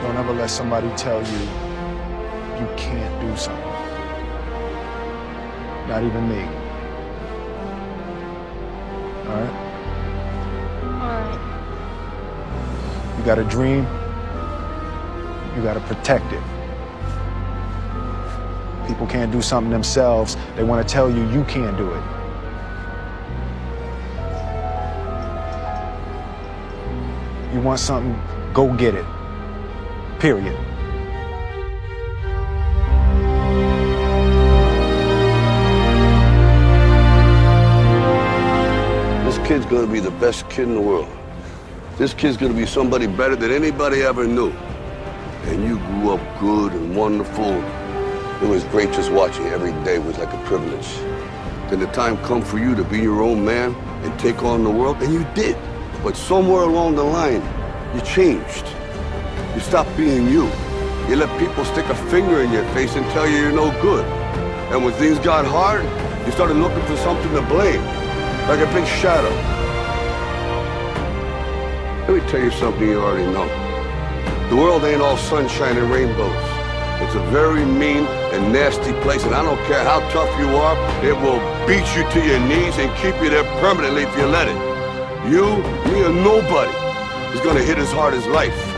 Don't ever let somebody tell you you can't do something. Not even me. All right? Alright. You got a dream, you got to protect it. People can't do something themselves. They want to tell you you can't do it. You want something, go get it. Period. This kid's gonna be the best kid in the world. This kid's gonna be somebody better than anybody ever knew. And you grew up good and wonderful. It was great just watching. Every day was like a privilege. Then the time come for you to be your own man and take on the world, and you did. But somewhere along the line, you changed. You stopped being you. You let people stick a finger in your face and tell you you're no good. And when things got hard, you started looking for something to blame, like a big shadow. Let me tell you something you already know. The world ain't all sunshine and rainbows. It's a very mean and nasty place, and I don't care how tough you are, it will beat you to your knees and keep you there permanently if you let it. You, me, or nobody is gonna hit as hard as life.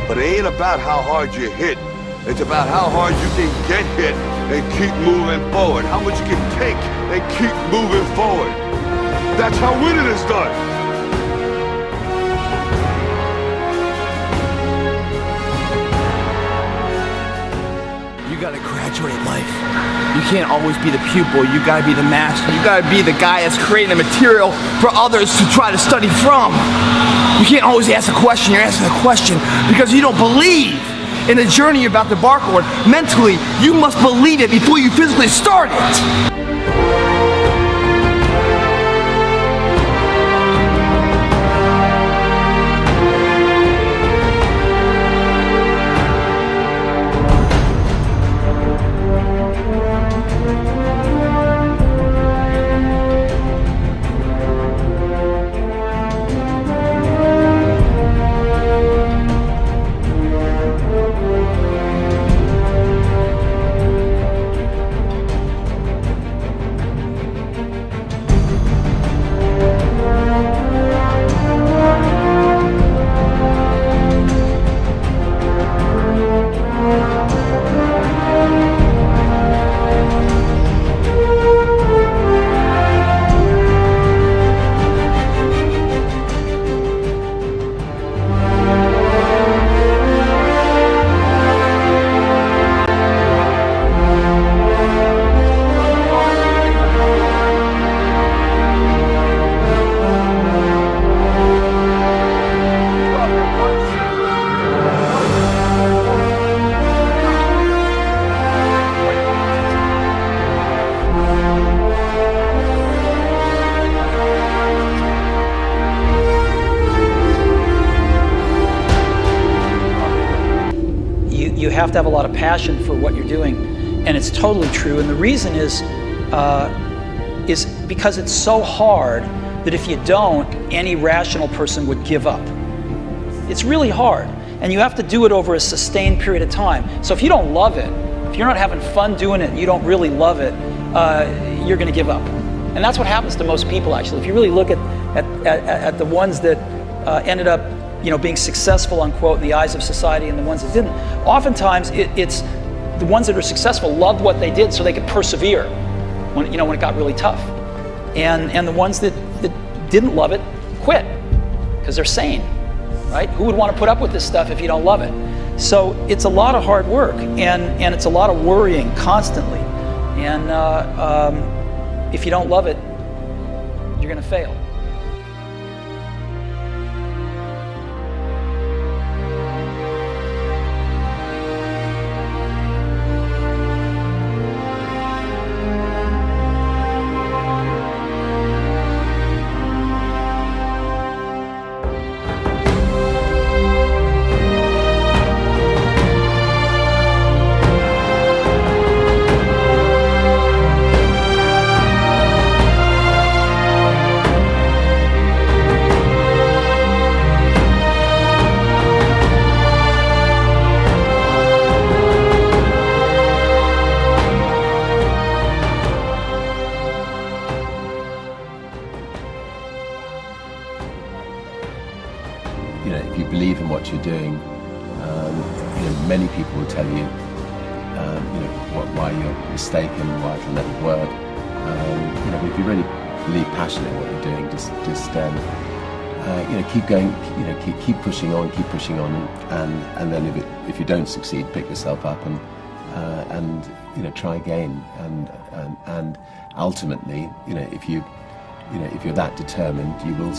But it ain't about how hard you hit. It's about how hard you can get hit and keep moving forward. How much you can take and keep moving forward. That's how winning is done. You gotta graduate life. You can't always be the pupil, you gotta be the master. You gotta be the guy that's creating the material for others to try to study from. You can't always ask a question, you're asking a question because you don't believe in the journey you're about to embark on. Mentally, you must believe it before you physically start it. You have to have a lot of passion for what you're doing, and it's totally true. And the reason is because it's so hard that if you don't, any rational person would give up. It's really hard, and you have to do it over a sustained period of time. So if you don't love it, if you're not having fun doing it, and you don't really love it, you're going to give up. And that's what happens to most people, actually. If you really look at the ones that ended up being successful, unquote, in the eyes of society, and the ones that didn't. Oftentimes, it's the ones that are successful loved what they did so they could persevere when it got really tough. And the ones that didn't love it quit because they're sane, right? Who would want to put up with this stuff if you don't love it? So it's a lot of hard work, and it's a lot of worrying constantly. And if you don't love it, you're going to fail. you know, if you believe in what you're doing, you know, many people will tell you, you know, why you're mistaken, why it'll never work. You know, but if you really believe passionately in what you're doing, just you know, keep going, you know, keep pushing on, and then if you don't succeed, pick yourself up and you know, try again, and ultimately, you know, if you're that determined, you will